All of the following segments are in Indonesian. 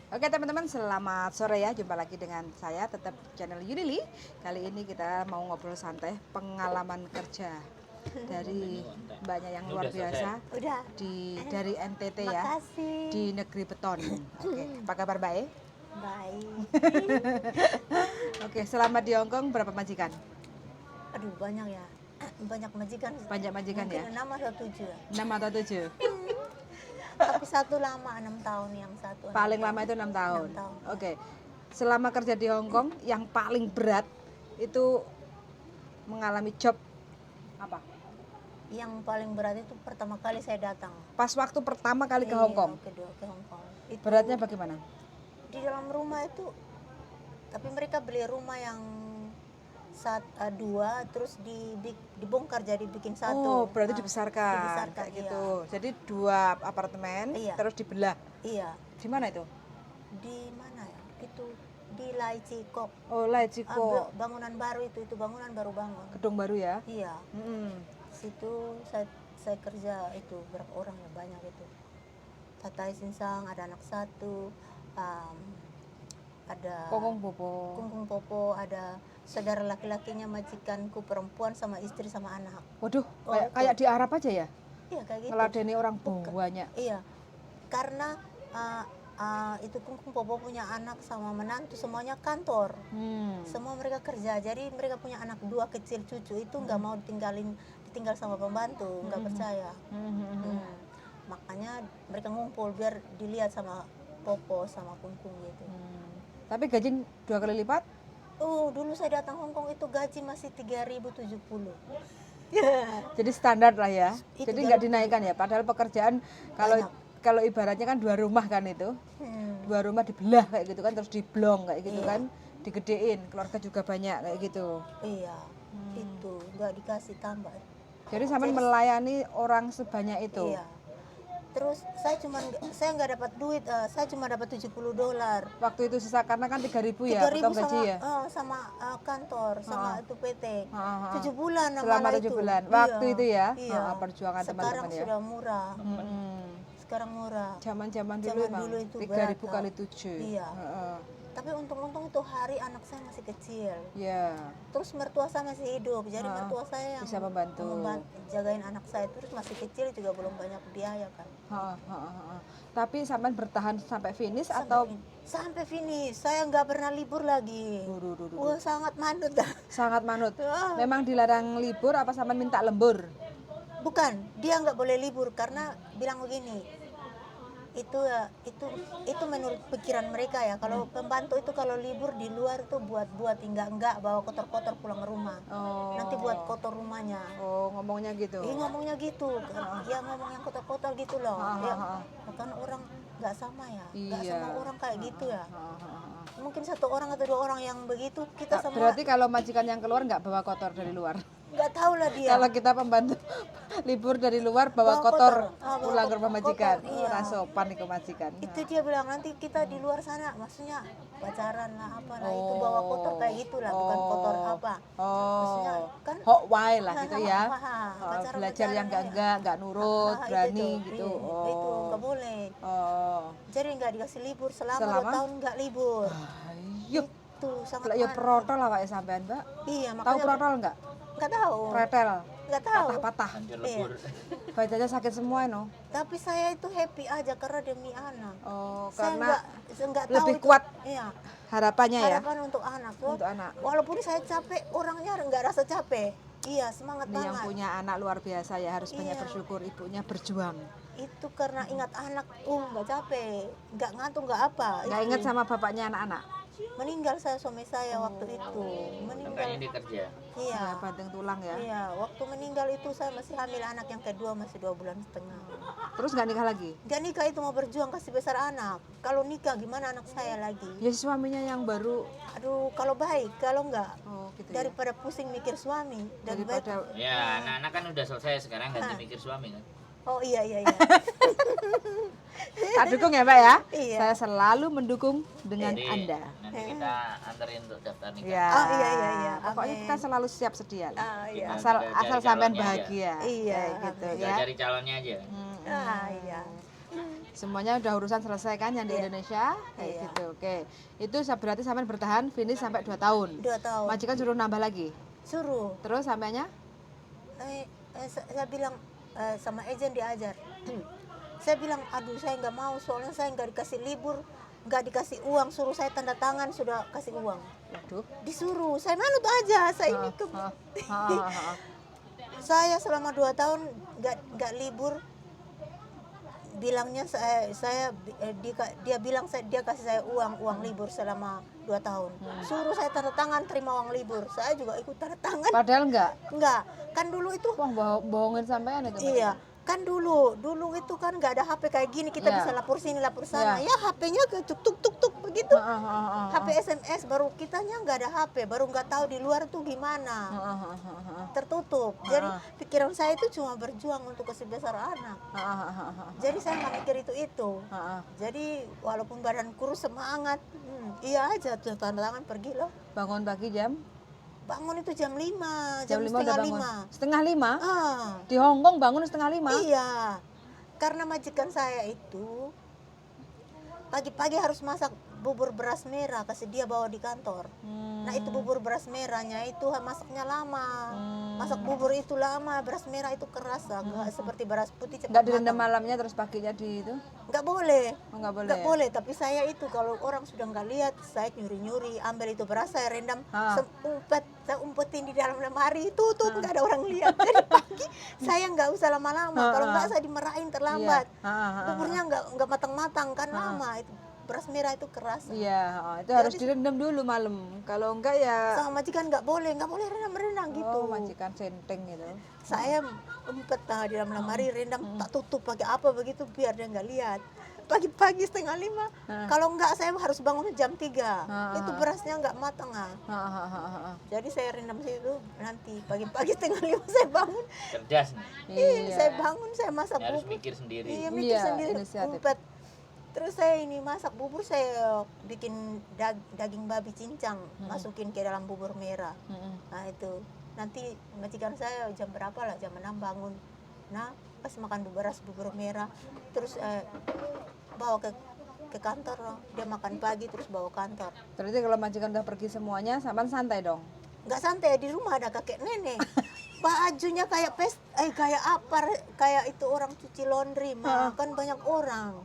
Oke teman-teman, selamat sore ya. Jumpa lagi dengan saya, tetap channel Yunili. Kali ini kita mau ngobrol santai pengalaman kerja dari mbaknya yang luar biasa. Udah. Dari NTT ya. Makasih. Di negeri beton. Oke, apa kabar Mbak E? Baik. Oke, selama di Hongkong berapa majikan? Aduh, banyak ya. Banyak majikan. Banyak majikan ya? Mungkin 6 atau 7. 6 atau 7? Tapi satu lama 6 tahun, yang satu. Paling lama itu 6 tahun. 6 tahun. Oke. Selama kerja di Hongkong yang paling berat itu mengalami job apa? Yang paling berat itu pertama kali saya datang. Pas waktu pertama kali ke Iya, Hongkong. kedua ke Hongkong. Itu Beratnya bagaimana? di dalam rumah itu, tapi mereka beli rumah yang dua, terus dibongkar jadi bikin Oh, satu. berarti Nah, dibesarkan kayak iya. gitu. Jadi 2 apartemen Iya. terus dibelah. Iya. Di mana itu? Di mana ya? Itu di Lai Cikok. Oh, Lejiko. Bangunan baru itu bangunan baru bangun. Gedung baru ya. Iya. Situ saya kerja itu berapa orang ya, banyak itu. Tatai Sinsang, ada anak satu, ada Kongkong Bobo. Kungkung Popo, ada saudara laki-lakinya majikanku perempuan sama istri sama anak. Waduh, Oh, kayak di Arab aja ya. Iya kayak gitu. Ngeladeni orang Bukan. banyak. Iya. Karena itu Kungkung Popo punya anak sama menantu semuanya kantor. Semua mereka kerja, jadi mereka punya anak 2 kecil cucu itu nggak mau ditinggal sama pembantu, nggak percaya. Makanya mereka ngumpul biar dilihat sama Popo sama Kungkung gitu. Tapi gaji 2 kali lipat? Dulu saya datang Hongkong itu gaji masih 3.070. Jadi standar lah ya. Itu Jadi nggak dinaikkan ya. Padahal pekerjaan kalau ibaratnya kan 2 rumah kan itu. 2 rumah dibelah kayak gitu kan, terus diblong kayak gitu kan, digedein, keluarga juga banyak kayak gitu. Iya, itu nggak dikasih tambah. Jadi sampai melayani orang sebanyak itu. Iya. Terus saya nggak dapat duit, saya cuma dapat $70. Waktu itu sisa karena kan 3.000 ya, 3.000 potong gaji ya. sama kantor, sama itu PT. 7 bulan Selama malah 7 itu. bulan. Waktu Iya. itu ya. Iya. Perjuangan Sekarang teman-teman ya. sudah murah. Sekarang murah. Zaman-zaman dulu Zaman emang dulu itu 3.000 berat, kali 7. Iya. Tapi untung-untung itu hari anak saya masih kecil. Ya. Terus mertua saya masih hidup, jadi mertua saya yang bisa membantu. Jagain anak saya. Terus masih kecil juga belum banyak biaya kan. Tapi sampai bertahan sampai finish atau sampai finish? Saya nggak pernah libur lagi. Wah, sangat manut dah. Sangat manut. Memang dilarang libur apa sampai minta lembur? Bukan, dia nggak boleh libur karena bilang begini. Itu menurut pikiran mereka ya, kalau pembantu itu kalau libur di luar tuh buat enggak bawa kotor-kotor pulang ke rumah. Nanti buat kotor rumahnya. Ngomongnya gitu. Ngomongnya gitu. Ya ngomong yang kotor-kotor gitu loh. Ya, kan orang nggak sama ya. Nggak sama orang kayak gitu ya. Mungkin 1 orang atau 2 orang yang begitu, kita semua. Berarti kalau majikan yang keluar nggak bawa kotor dari luar? Nggak tahu lah dia. Kalau kita pembantu libur dari luar bawa kotor pulang ke rumah majikan. Iya. Sopan nih ke majikan. Itu dia bilang nanti kita di luar sana, maksudnya pacaran lah apa lah, itu bawa kotor kayak gitulah, bukan kotor apa. Maksudnya kan hok wae lah gitu ya. Belajar yang enggak nurut, berani gitu. Itu nggak boleh. Jadi nggak dikasih libur selama 2 tahun nggak libur. Yuk. Itu sangat ya protol lah Pak sampean, Mbak. Iya, Tahu makanya protol enggak? nggak tahu. Pretel. Nggak tahu. Patah-patah. Iya. Bacanya sakit semua no. Tapi saya itu happy aja karena demi anak. Karena saya nggak tahu lebih itu, kuat iya, harapannya ya. harapan untuk anak. Untuk anak. Walaupun saya capek, orangnya nggak rasa capek. Iya, semangat Ini banget. yang punya anak luar biasa ya, harus banyak bersyukur, ibunya berjuang. Itu karena ingat anak, nggak capek, nggak ngantuk, nggak apa. Nggak ingat sama bapaknya anak-anak. Meninggal suami saya waktu itu. Meninggal. Makanya dia kerja. Iya. Ya, banting tulang ya. Iya, waktu meninggal itu saya masih hamil anak yang kedua, masih 2 bulan setengah. Terus nggak nikah lagi? Nggak nikah, itu mau berjuang kasih besar anak. Kalau nikah gimana anak saya lagi? Ya suaminya yang baru. Aduh, kalau baik, kalau enggak, Gitu daripada pusing mikir suami, daripada Ya, anak-anak kan udah selesai, sekarang ganti mikir suami kan. Oh iya. Tak dukung ya Pak ya. Iya. Saya selalu mendukung dengan Jadi, Anda. nanti kita anterin untuk daftar nikah. Ya. Oh iya. Pokoknya Amin. kita selalu siap sedia lah. Iya. Asal Tinggal cari sampean calonnya aja. bahagia. Iya, Kayak gitu Tinggal ya. cari calonnya aja. Iya. Semuanya udah urusan selesai kan yang di Iya. Indonesia kayak Iya. gitu. Oke. Itu berarti sampean bertahan finish sampai 2 tahun. 2 tahun. Majikan suruh nambah lagi. Suruh. Terus sampainya? Saya bilang sama agent diajar. Saya bilang, aduh saya nggak mau, soalnya saya nggak dikasih libur, nggak dikasih uang, suruh saya tanda tangan sudah kasih uang. Waduh. Disuruh, saya manut aja, saya ini saya selama 2 tahun nggak libur. Bilangnya dia bilang dia kasih saya uang libur selama 2 tahun. Suruh saya tanda tangan terima uang libur. Saya juga ikut tanda tangan. Padahal enggak. Kan dulu itu Wah, bohongin sampean itu. iya, kan dulu itu kan nggak ada HP kayak gini, kita Iya. bisa lapor sini lapor sana. Iya. Ya HP-nya ke tuk tuk tuk tuk begitu. Heeh. HP SMS baru kitanya nggak ada HP, baru nggak tahu di luar tuh gimana. Tertutup. Jadi pikiran saya itu cuma berjuang untuk kesebelasan anak. Jadi saya nggak mikir itu. Jadi walaupun badan kurus semangat, iya aja tuh tanda tangan pergi loh. Bangun pagi jam Bangun itu jam 5, jam 5 udah setengah bangun. 5. Setengah 5? Ah, Di Hong Kong bangun setengah 5? iya. Karena majikan saya itu pagi-pagi harus masak bubur beras merah, kasih dia bawa di kantor. Nah itu bubur beras merahnya itu masaknya lama. Masak bubur itu lama, beras merah itu keras, nggak seperti beras putih cepat Enggak direndam matang. malamnya terus paginya di itu? Nggak boleh. Oh, enggak boleh. Nggak boleh, tapi saya itu kalau orang sudah nggak lihat, saya nyuri-nyuri, ambil itu beras, saya rendam, saya umpetin di dalam lemari, tutup, nggak ada orang lihat. Jadi pagi saya nggak usah lama-lama, kalau nggak saya dimarahin terlambat. Buburnya nggak matang-matang kan lama itu. Beras merah itu keras. Iya, itu harus direndam dulu malam. Kalau enggak ya Sama majikan nggak boleh rendam gitu. oh, majikan senteng gitu. Saya umpet di dalam lemari, rendam, tak tutup pakai apa begitu biar dia nggak lihat. Pagi-pagi setengah 5, kalau nggak saya harus bangun jam 3. Itu berasnya nggak matang. Jadi saya rendam situ, nanti pagi-pagi setengah 5 saya bangun. Cerdas nih. Iya. Saya bangun, saya masak Harus bubur. mikir sendiri. Iya, mikir Iya, sendiri, inisiatif. umpet. Terus saya ini masak bubur, saya bikin daging babi cincang, masukin ke dalam bubur merah. Nah itu, nanti majikan saya jam berapa lah, jam 6 bangun. Nah pas makan bubur merah, terus bawa ke kantor, dia makan pagi terus bawa kantor. Berarti kalau majikan udah pergi semuanya, sampean santai dong. Nggak santai, di rumah ada kakek nenek. Bajunya kayak kayak apa, kayak itu orang cuci laundry, kan banyak orang.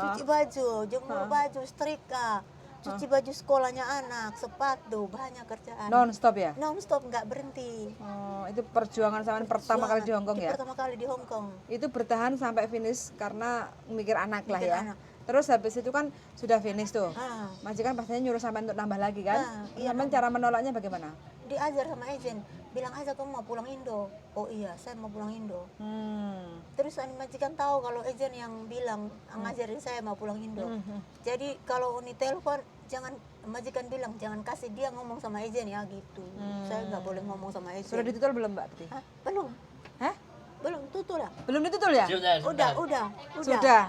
Cuci baju, jemur baju, setrika, cuci baju sekolahnya anak, sepatu, banyak kerjaan. Non stop ya? Non stop, nggak berhenti. Oh, itu perjuangan sampean pertama kali di Hong Kong ya? Pertama kali di Hong Kong. Itu bertahan sampai finish karena mikir anak lah Mikir ya. anak. Terus habis itu kan sudah finish tuh. Ah, Majikan pastinya nyuruh sampean untuk nambah lagi kan? iya, Sampean cara menolaknya bagaimana? diajar sama agent, bilang aja kamu mau pulang Indo. Oh iya, saya mau pulang Indo. Terus majikan tahu kalau agent yang bilang ngajarin saya mau pulang Indo. Jadi kalau Uni telepon, majikan bilang jangan kasih dia ngomong sama agent ya gitu. Saya nggak boleh ngomong sama agent. Sudah ditutul belum Mbak Titi? Hah? Belum, Hah? belum tutul ya? Belum ditutul ya? Sudah. Udah. Sudah.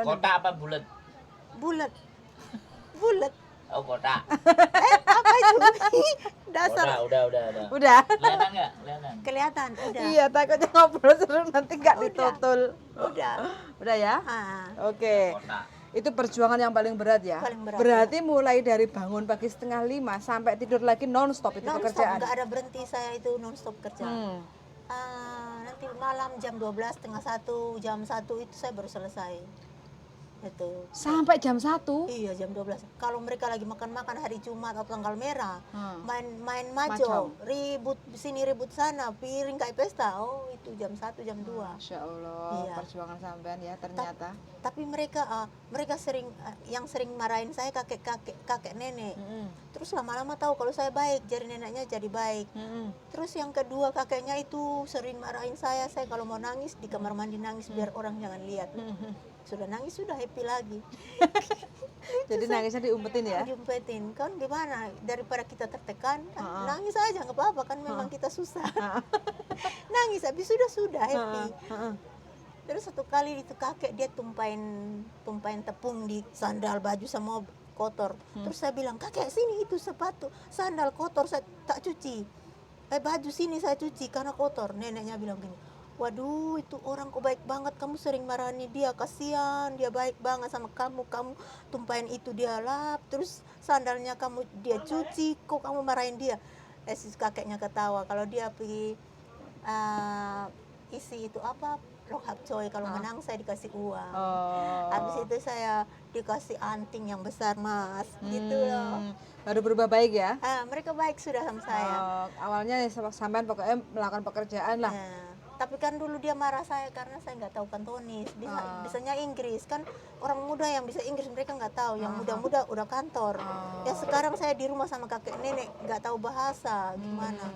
Kota apa bulat? Bulat. Oh kota. Apa itu? Dasar. Udah. Udah. Kelihatan nggak? Kelihatan, udah. Iya, takutnya ngobrol seru nanti nggak ditutul. Udah. Udah ya? Ah, Oke. Kota. Itu perjuangan yang paling berat ya? Paling berat, Berarti mulai dari bangun pagi setengah 5 sampai tidur lagi non-stop itu non-stop, pekerjaan? nggak ada berhenti saya itu non-stop kerja. Nanti malam jam 12, setengah 1, jam 1 itu saya baru selesai. Itu. Sampai jam 1? Iya, jam 12. Kalau mereka lagi makan-makan hari Jumat atau tanggal merah, main Macam. ribut sini ribut sana, piring kayak pesta. Oh, itu jam 1, jam 2. Masya Allah, Iya. perjuangan sampean ya ternyata. Tapi mereka sering yang sering marahin saya kakek nenek. Terus lama-lama tahu kalau saya baik, jadi neneknya jadi baik. Terus yang kedua kakeknya itu sering marahin saya kalau mau nangis di kamar mandi nangis biar orang jangan lihat. Sudah nangis sudah happy lagi. Jadi nangisnya diumpetin ya? Diumpetin, kan gimana, daripada kita tertekan nangis aja nggak apa-apa kan, memang kita susah. Nangis habis sudah happy. Terus satu kali itu kakek dia tumpahin tepung di sandal, baju sama kotor. Terus saya bilang, kakek sini itu sepatu sandal kotor saya tak cuci, baju sini saya cuci karena kotor. Neneknya bilang gini, waduh itu orang kok baik banget, kamu sering marani dia, kasihan dia baik banget sama kamu, kamu tumpahin itu dia lap, terus sandalnya kamu dia cuci, kok kamu marahin dia. Si kakeknya ketawa, kalau dia pergi isi itu apa, loh hapcoy, kalau menang saya dikasih uang. Habis itu saya dikasih anting yang besar mas, gitu loh. Baru berubah baik ya. Mereka baik sudah sama saya. Awalnya sampean pokoknya melakukan pekerjaan lah. Tapi kan dulu dia marah saya karena saya nggak tahu kantonis, bisanya Inggris, kan orang muda yang bisa Inggris mereka nggak tahu, yang muda-muda udah kantor. Ya sekarang saya di rumah sama kakek nenek nggak tahu bahasa gimana.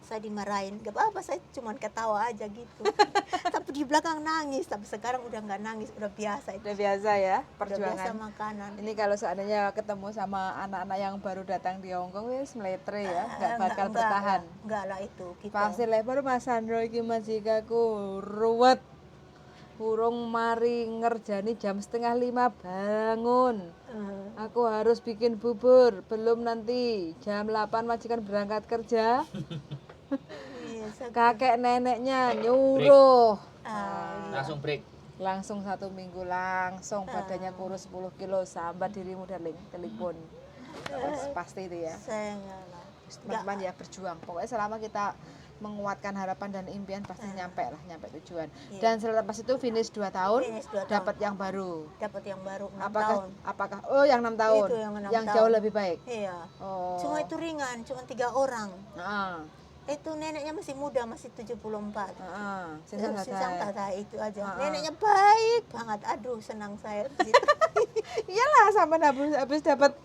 Saya dimarahin, gak apa-apa, saya cuma ketawa aja gitu. Tapi di belakang nangis, tapi sekarang udah nggak nangis, udah biasa itu. Udah biasa ya Udah perjuangan. biasa makanan. Ini kalau seandainya ketemu sama anak-anak yang baru datang di Hongkong wis meletre ya, nggak bakal bertahan. Enggak lah itu kita. Pasti lebar Mas Sandro iki majikaku ruwet. Burung mari ngerjani jam 4:30 bangun. Aku harus bikin bubur, belum nanti jam 8 majikan berangkat kerja. Kakek neneknya nyuruh. Langsung break. Langsung 1 minggu langsung badannya kurus 10 kilo, sambat dirimu darling, telepon. Pasti itu ya. Saya enggak lah. Teman-teman ya berjuang. Pokoknya selama kita menguatkan harapan dan impian pasti nyampe tujuan. Dan selepas itu finish 2 tahun, dapat yang baru. Dapat yang baru 6 Apakah tahun. yang 6 tahun? Itu yang 6 yang tahun. jauh lebih baik. Iya. Oh. Cuma itu ringan, cuma 3 orang. Itu Neneknya masih muda, masih 74. Sisa Tata itu aja. Neneknya baik banget. Aduh, senang saya. Iyalah, sampai habis dapat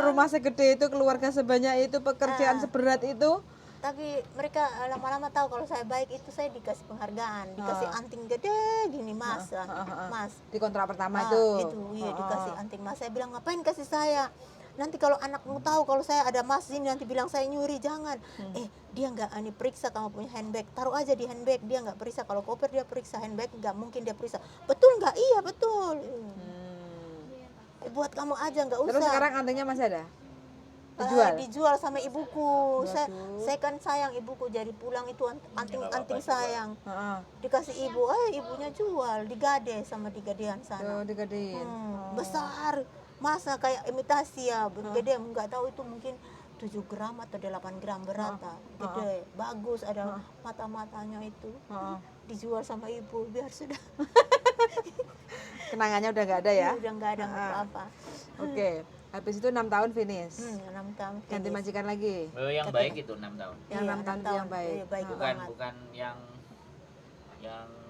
rumah segede itu, keluarga sebanyak itu, pekerjaan seberat itu. Tapi mereka lama-lama tahu kalau saya baik, itu saya dikasih penghargaan, dikasih anting gede gini mas, mas. Di kontrak pertama itu. Itu iya dikasih anting mas. Saya bilang ngapain kasih saya? Nanti kalau anakmu tahu kalau saya ada mas ini nanti bilang saya nyuri, jangan. Dia nggak periksa kamu punya handbag, taruh aja di handbag, dia nggak periksa. Kalau koper dia periksa, handbag nggak mungkin dia periksa. Betul nggak? Iya betul. Buat kamu aja nggak usah. Terus sekarang antingnya masih ada? Dijual sama ibuku. Saya kan sayang ibuku, jadi pulang itu anting sayang. Dikasih ibu, ibunya jual, digade sama digadean sana. Digadein. Besar, masa kayak imitasi ya, gede, nggak tahu itu mungkin 7 gram atau 8 gram berat, gede, bagus, ada mata-matanya itu. Dijual sama ibu biar sudah. Kenangannya udah nggak ada ya? Udah nggak ada apa-apa. Oke. Habis itu 6 tahun finish. 6 tahun finish. Ganti majikan lagi. Yang baik itu 6 tahun. Yang 6 tahun itu yang baik. Bukan yang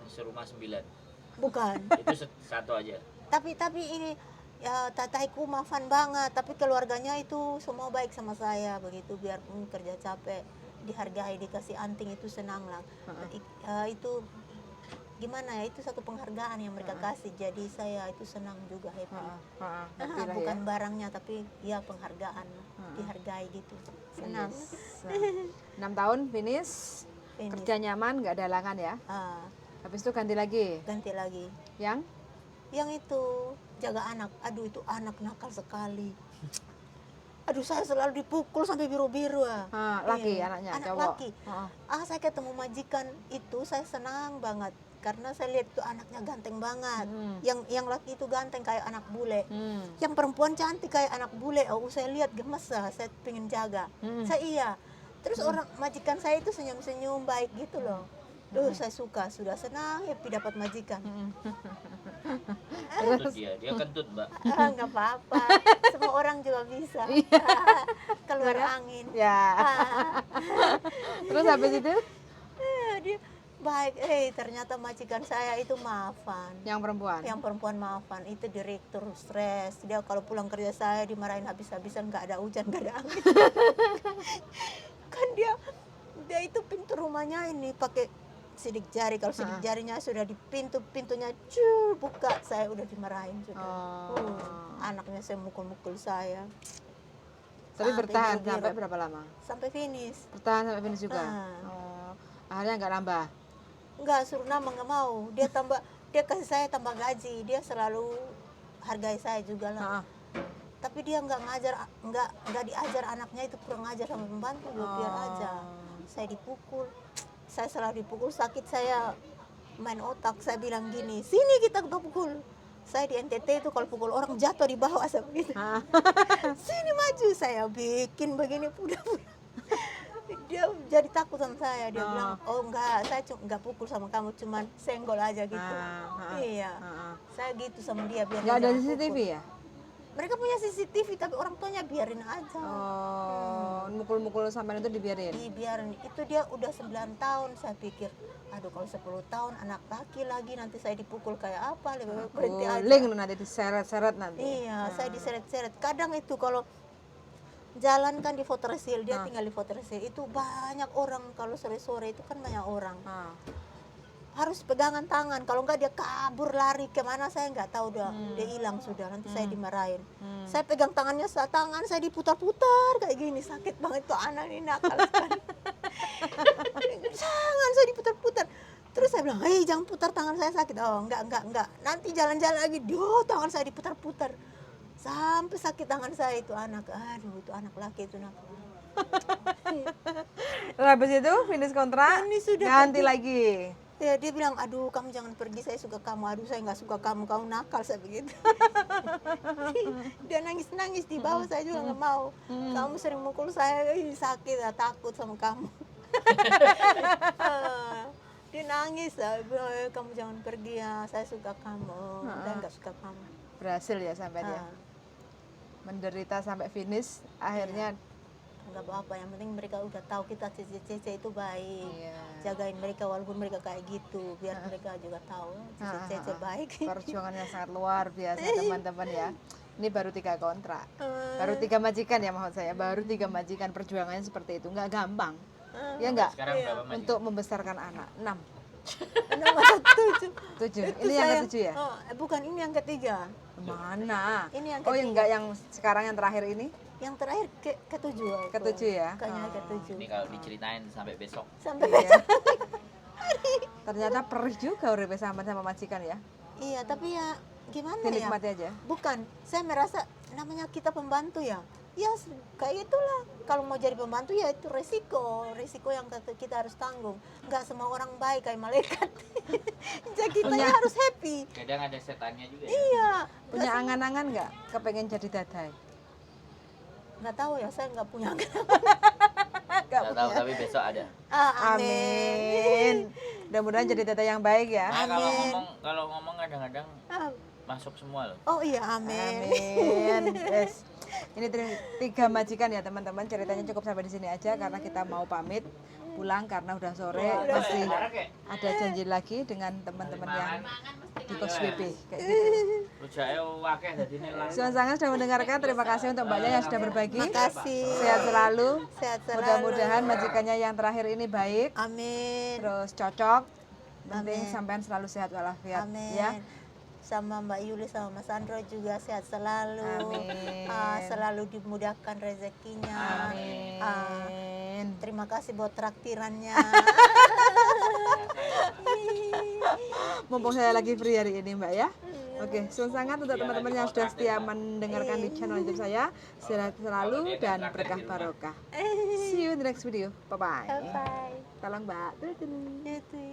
serumah 9. Bukan. Itu satu aja. Tapi ini ya tataiku maafan banget, tapi keluarganya itu semua baik sama saya begitu, biarpun kerja capek dihargai, dikasih anting itu senang lah. Itu gimana ya, itu satu penghargaan yang mereka kasih, jadi saya itu senang juga, happy. Bukan barangnya tapi ya penghargaan, dihargai gitu, senang. 6 tahun finish, kerja nyaman, nggak ada halangan ya. Habis itu ganti lagi. Yang itu jaga anak. Aduh itu anak nakal sekali. Aduh saya selalu dipukul sampai biru-biru. Laki anaknya, anak cowok. Laki. Saya ketemu majikan itu saya senang banget karena saya lihat itu anaknya ganteng banget. Yang laki itu ganteng kayak anak bule. Yang perempuan cantik kayak anak bule. Saya lihat gemes, saya pengen jaga. Saya terus orang majikan saya itu senyum-senyum baik gitu loh. Saya suka, sudah senang, happy dapat majikan. Kentut dia kentut mbak. Nggak apa-apa, semua orang juga bisa. Keluar angin. Ya. Terus habis itu? Dia baik, ternyata majikan saya itu maafan. Yang perempuan maafan, itu direktur stres. Dia kalau pulang kerja saya dimarahin habis-habisan, nggak ada hujan, nggak ada angin. Kan dia itu pintu rumahnya ini pakai sidik jari, kalau sidik jarinya sudah di pintunya buka, saya udah dimarahin sudah. Anaknya saya mukul-mukul saya. Tapi bertahan sampai berapa lama? Sampai finish. Bertahan sampai finish juga. Akhirnya nggak nambah? Nggak, suruh nambah nggak mau. Dia kasih saya tambah gaji, dia selalu hargai saya juga lah. Tapi dia nggak diajar anaknya itu, kurang ajar sama pembantu, biar aja. Saya dipukul. saya selalu dipukul, sakit saya main otak. Saya bilang gini, sini kita pukul. Saya di NTT itu kalau pukul orang jatuh di bawah saya begitu. Sini maju, saya bikin begini udah. Dia jadi takut sama saya. Dia bilang, oh enggak, saya enggak pukul sama kamu, cuman senggol aja gitu. Iya, saya gitu sama dia biar Nggak dia ada jangan CCTV pukul. ya? Mereka punya CCTV tapi orang tuanya biarin aja. Oh, mukul-mukul sampai itu dibiarin? Dibiarin. Itu dia udah 9 tahun. Saya pikir, aduh kalau 10 tahun anak laki lagi nanti saya dipukul kayak apa, lebih baik berhenti aja. Guling nanti diseret-seret nanti. Iya, saya diseret-seret. Kadang itu kalau jalan kan di Fortresil, dia tinggal di Fortresil, itu banyak orang. Kalau sore-sore itu kan banyak orang. Harus pegangan tangan, kalau enggak dia kabur lari kemana saya nggak tahu, dia hilang sudah, nanti saya dimarahin. Saya pegang tangannya, tangan saya diputar-putar kayak gini, sakit banget tuh anak ini, nakal sekali. Tangan saya diputar-putar, terus saya bilang, hei jangan putar tangan saya sakit. Oh enggak, nanti jalan-jalan lagi, tangan saya diputar-putar sampai sakit tangan saya. Itu anak, aduh itu anak laki itu nakal. Lalu habis itu finish kontrak, Ini sudah ganti pergi. lagi. Ya dia bilang, aduh kamu jangan pergi, saya suka kamu. Aduh saya nggak suka kamu nakal, saya begitu. Dia nangis-nangis di bawah, saya juga nggak mau. Kamu sering mukul saya, sakit, takut sama kamu. Dia nangis, saya bilang, kamu jangan pergi ya, saya suka kamu. Saya nggak suka kamu. Berhasil ya sampai dia menderita sampai finish, akhirnya Nggak apa-apa, yang penting mereka udah tahu kita Cece itu baik. Iya. Jagain mereka walaupun mereka kayak gitu, biar mereka juga tahu Cece baik. perjuangannya sangat luar biasa teman-teman ya. Ini baru 3 kontrak, baru 3 majikan ya, maksud saya baru 3 majikan, perjuangannya seperti itu nggak gampang ya nggak, Sekarang berapa majikan? untuk membesarkan anak 6 Nomor 7. 7 ini yang ke-7 ya, Bukan, ini yang ketiga. mana Ini yang oh yang ketiga. enggak, yang sekarang yang terakhir ini Yang terakhir ke-7. ke-7 ya. Kayaknya ke-7. Ini kalau diceritain sampai besok. Sampai Iya. Ternyata perih juga urip sama majikan ya, Iya, tapi ya gimana ya? dinikmati aja. Bukan, saya merasa namanya kita pembantu ya. Ya kayak itulah. Kalau mau jadi pembantu ya itu resiko yang kita harus tanggung. Nggak semua orang baik kayak malaikat. Jadi kita harus happy. Kadang ada setannya juga ya. Iya. Punya angan-angan nggak kepengen jadi dadai? Nggak tahu ya, saya nggak punya. Nggak tahu, tapi besok ada. Amin. Mudah-mudahan jadi dadai yang baik ya. Nah, kalau ngomong kadang-kadang masuk semua loh. Oh iya, amin. Amin. Yes. Ini 3 majikan ya teman-teman, ceritanya cukup sampai di sini aja karena kita mau pamit pulang karena udah sore. Masih ada janji lagi dengan teman-teman yang di Coach WP kayak gitu. Rujake wakeh dadine langsung. Sangat sudah mendengarkan, terima kasih untuk Mbaknya yang sudah berbagi. Makasih. Sehat selalu. Sehat selalu. Mudah-mudahan majikannya yang terakhir ini baik, Amin. terus cocok. Penting Amin. sampean selalu sehat walafiat Amin. ya. Sama Mbak Yuli sama Mas Andro juga sehat selalu. Amin. Selalu dimudahkan rezekinya. Amin. Terima kasih buat traktirannya. Mumpung saya lagi free hari ini Mbak ya. Oke, sangat untuk teman-teman yang sudah setia mendengarkan di channel YouTube saya. Sehat selalu dan berkah barokah. See you in the next video. Bye-bye. Bye. Tolong Mbak. Tuh. Itu.